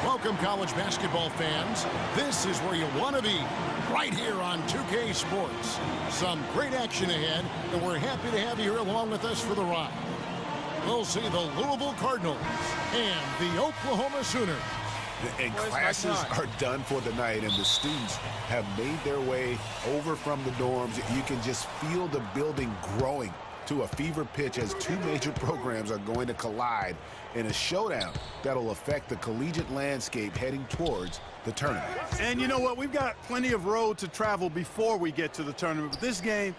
Welcome, college basketball fans. This is where you want to be, right here on 2K Sports. Some great action ahead, and we're happy to have you here along with us for the ride. We'll see the Louisville Cardinals and the Oklahoma Sooners. And classes are done for the night, and the students have made their way over from the dorms. You can just feel the building growing to a fever pitch as two major programs are going to collide in a showdown that'll affect the collegiate landscape heading towards the tournament. And you know what? We've got plenty of road to travel before we get to the tournament. But this game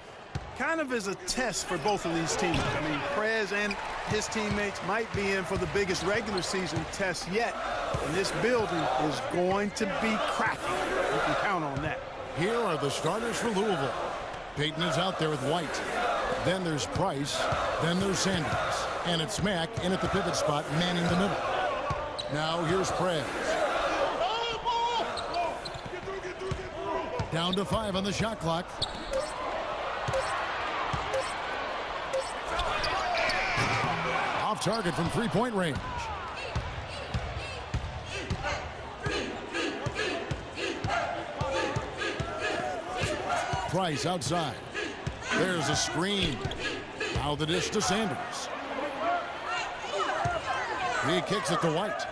kind of is a test for both of these teams. I mean, Prez and his teammates might be in for the biggest regular season test yet. And this building is going to be cracking. You can count on that. Here are the starters for Louisville. Payton is out there with White. Then there's Price. Then there's Sanders. And it's Mack in at the pivot spot, manning the middle. Now here's Prez. Down to 5 on the shot clock. Off target from three-point range. Price outside. There's a screen. Now the dish to Sanders. He kicks it to White.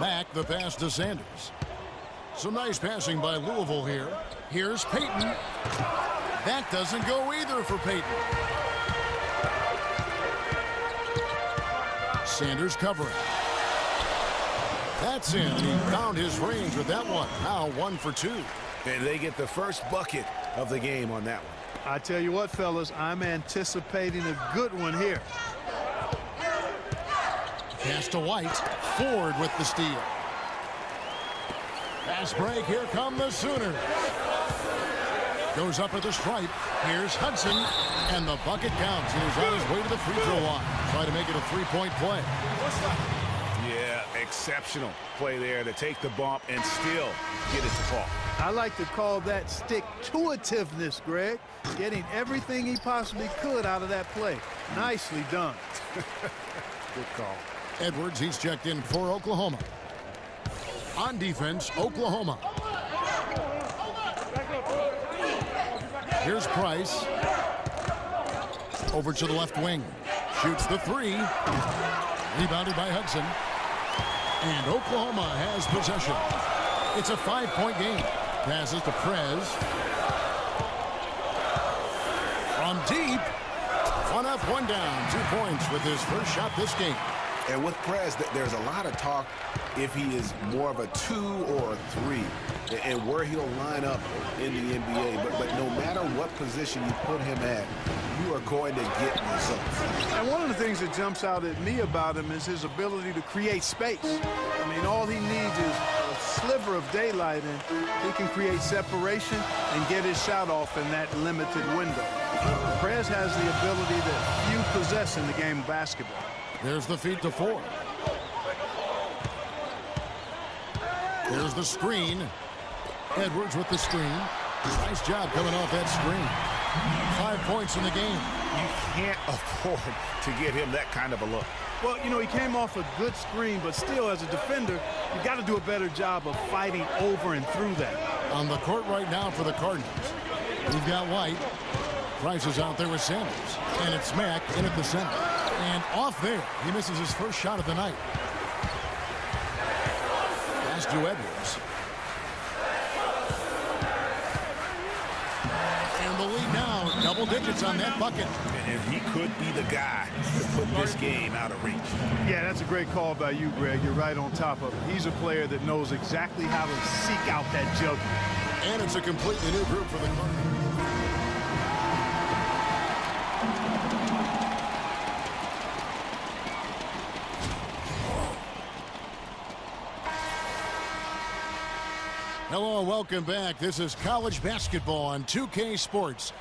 Mack the pass to Sanders. Some nice passing by Louisville here. Here's Payton. That doesn't go either for Payton. Sanders covering. That's in. He found his range with that one. Now 1 for 2. And they get the first bucket of the game on that one. I tell you what, fellas, I'm anticipating a good one here. Pass to White. Ford with the steal. Pass break. Here come the Sooners. Goes up at the stripe. Here's Hudson. And the bucket counts. And he's on his way to the free throw line. Try to make it a three-point play. Yeah, exceptional play there to take the bump and still get it to fall. I like to call that stick-to-itiveness, Greg. Getting everything he possibly could out of that play. Nicely done. Good call. Edwards, he's checked in for Oklahoma. On defense, Oklahoma. Here's Price. Over to the left wing. Shoots the three. Rebounded by Hudson. And Oklahoma has possession. It's a 5-point game. Passes to Prez. From deep. 1 up, 1 down. 2 points with his first shot this game. And with Prez, there's a lot of talk if he is more of a 2 or a 3 and where he'll line up in the NBA. But no matter what position you put him at, you are going to get results. And one of the things that jumps out at me about him is his ability to create space. I mean, all he needs is a sliver of daylight, and he can create separation and get his shot off in that limited window. Prez has the ability that few possess in the game of basketball. There's the feed to Ford. There's the screen. Edwards with the screen. Nice job coming off that screen. 5 points in the game. You can't afford to give him that kind of a look. Well, you know, he came off a good screen, but still, as a defender, you got to do a better job of fighting over and through that. On the court right now for the Cardinals. We've got White. Price is out there with Sanders. And it's Mack in at the center. And off there, he misses his first shot of the night. Pass to Edwards. And the lead now, double digits on that bucket. And he could be the guy to put this game out of reach. Yeah, that's a great call by you, Greg. You're right on top of it. He's a player that knows exactly how to seek out that jugular. And it's a completely new group for the Cardinals. Hello and welcome back. This is college basketball on 2K Sports.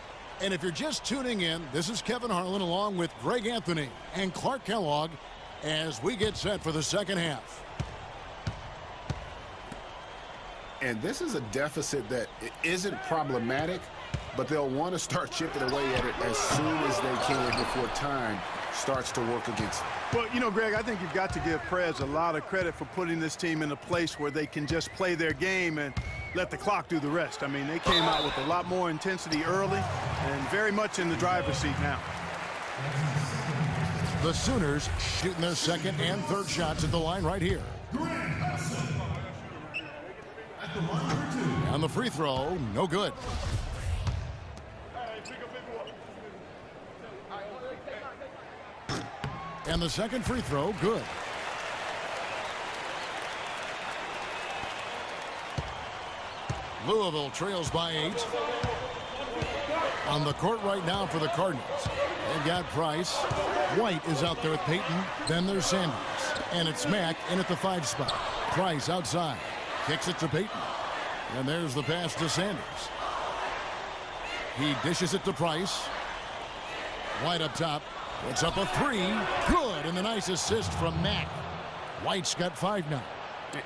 And if you're just tuning in, this is Kevin Harlan along with Greg Anthony and Clark Kellogg as we get set for the second half. And this is a deficit that isn't problematic, but they'll want to start chipping away at it as soon as they can before time starts to work against them. Well, you know, Greg, I think you've got to give Prez a lot of credit for putting this team in a place where they can just play their game and let the clock do the rest. I mean, they came out with a lot more intensity early and very much in the driver's seat now. The Sooners shooting their second and third shots at the line right here. And the free throw, no good. And the second free throw, good. Louisville trails by 8. On the court right now for the Cardinals. They've got Price. White is out there with Payton. Then there's Sanders. And it's Mack in at the 5 spot. Price outside. Kicks it to Payton. And there's the pass to Sanders. He dishes it to Price. White up top. Puts up a 3. Good. And the nice assist from Mack. White's got 5 now.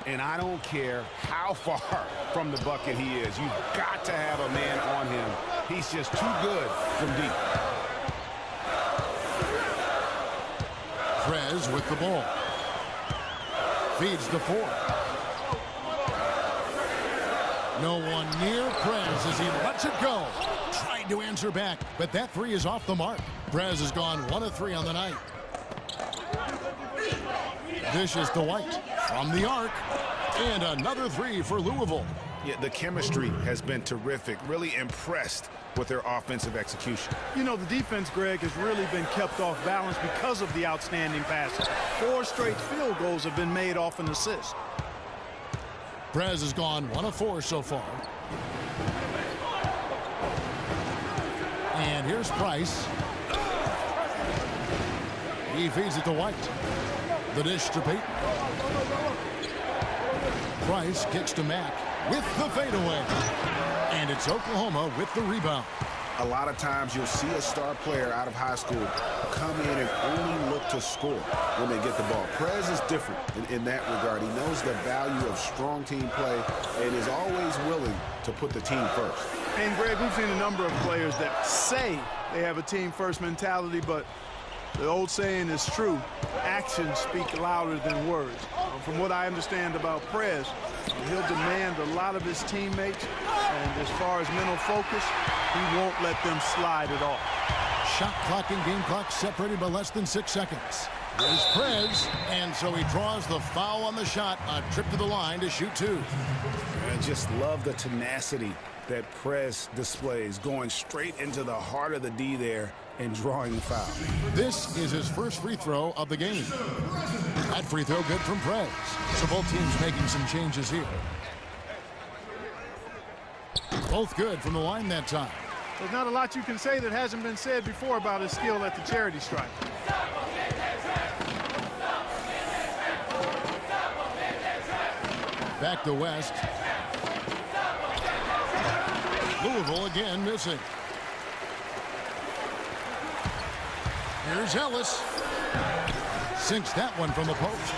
And I don't care how far from the bucket he is. You've got to have a man on him. He's just too good from deep. Prez with the ball. Feeds to 4. No one near Prez as he lets it go. Tried to answer back, but that 3 is off the mark. Prez has gone 1 of 3 on the night. Dishes to White from the arc. And another 3 for Louisville. Yeah, the chemistry has been terrific. Really impressed with their offensive execution. You know, the defense, Greg, has really been kept off balance because of the outstanding passes. 4 straight field goals have been made off an assist. Prez has gone 1 of 4 so far. And here's Price. He feeds it to White. The dish to Payton. Price kicks to Mack with the fadeaway. And it's Oklahoma with the rebound. A lot of times you'll see a star player out of high school come in and only look to score when they get the ball. Prez is different in that regard. He knows the value of strong team play and is always willing to put the team first. And, Greg, we've seen a number of players that say they have a team-first mentality, but the old saying is true. Actions speak louder than words. From what I understand about Prez, he'll demand a lot of his teammates, and as far as mental focus, he won't let them slide at all. Shot clock and game clock separated by less than 6 seconds. There's Prez, and so he draws the foul on the shot. A trip to the line to shoot 2. I just love the tenacity that Prez displays, going straight into the heart of the D there and drawing the foul. This is his first free throw of the game. That free throw good from Prez. So both teams making some changes here. Both good from the line that time. There's not a lot you can say that hasn't been said before about his skill at the charity stripe. Back to West. Louisville again missing. Here's Ellis. Sinks that one from the post.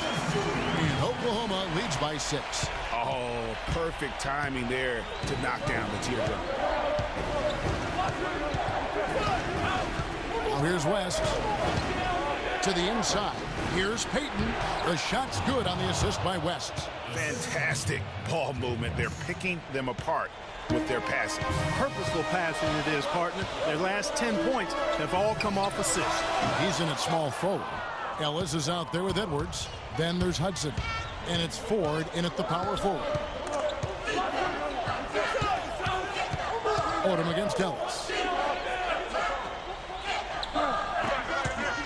And Oklahoma leads by 6. Oh, perfect timing there to knock down the teardrop. Now here's West. To the inside. Here's Payton. The shot's good on the assist by West. Fantastic ball movement. They're picking them apart with their passing. Purposeful passing it is, partner. Their last 10 points have all come off assists. He's in at small forward. Ellis is out there with Edwards. Then there's Hudson. And it's Ford in at the power forward. Odom against Ellis.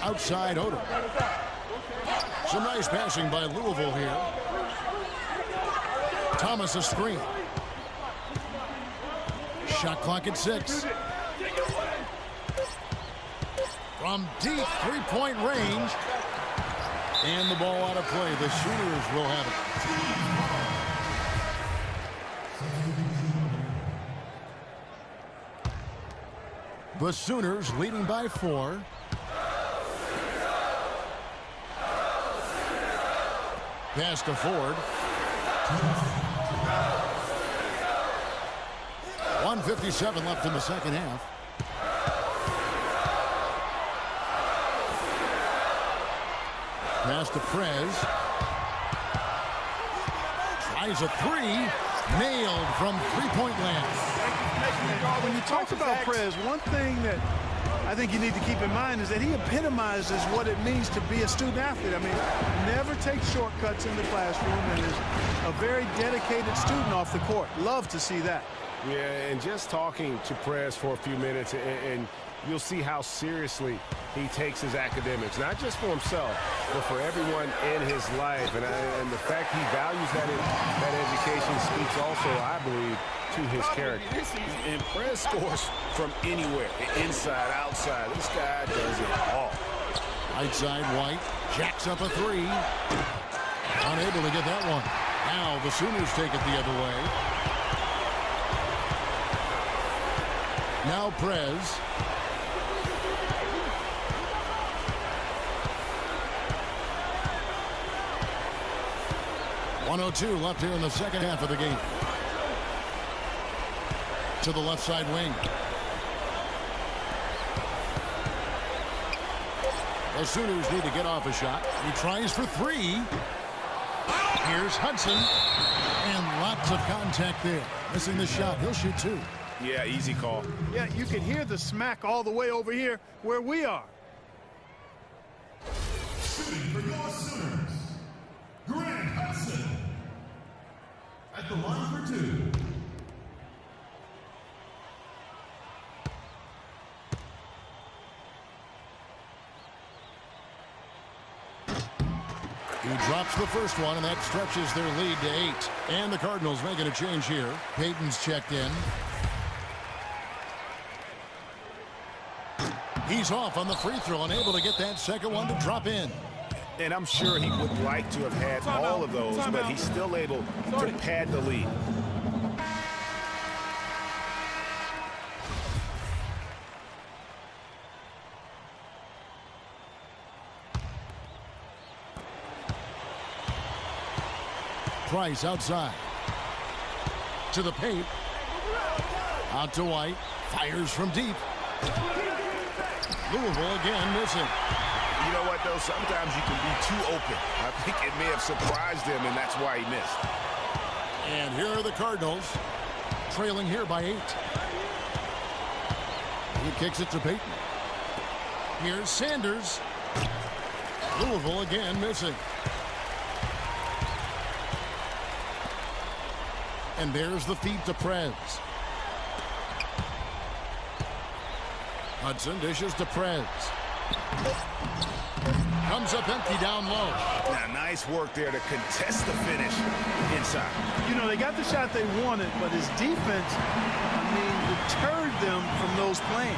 Outside Odom. Some nice passing by Louisville here. Thomas a screen. Shot clock at 6. From deep three-point range. And the ball out of play. The Sooners will have it. The Sooners leading by 4. Pass to Ford. 1:57 left in the second half. pass to Prez. Tries a three. Nailed from three-point land. When you talk about Prez, one thing that I think you need to keep in mind is that he epitomizes what it means to be a student athlete. I mean, never takes shortcuts in the classroom and is a very dedicated student off the court. Love to see that. Yeah, and just talking to Prez for a few minutes, and you'll see how seriously he takes his academics, not just for himself, but for everyone in his life. And the fact he values that education speaks also, I believe, to his character. And Prez scores from anywhere, inside, outside. This guy does it all. Right side, White jacks up a three. Unable to get that one. Now the Sooners take it the other way. Now Prez. .102 left here in the second half of the game. To the left side wing. The Sooners need to get off a shot. He tries for three. Here's Hudson. And lots of contact there. Missing the shot. He'll shoot two. Yeah, easy call. Yeah, you can hear the smack all the way over here where we are. Shooting for your Sooners, Grant Hudson. At the line for two. He drops the first one, and that stretches their lead to 8. And the Cardinals making a change here. Payton's checked in. He's off on the free throw, unable to get that second one to drop in. And I'm sure he would like to have had all of those, but he's still able to pad the lead. Price outside. To the paint. Out to White. Fires from deep. Louisville again missing. You know what, though? Sometimes you can be too open. I think it may have surprised him, and that's why he missed. And here are the Cardinals, trailing here by 8. He kicks it to Payton. Here's Sanders. Louisville again missing. And there's the feed to Prez. Hudson dishes to Prez. Comes up empty down low. Now, nice work there to contest the finish inside. You know, they got the shot they wanted, but his defense, I mean, deterred them from those playing.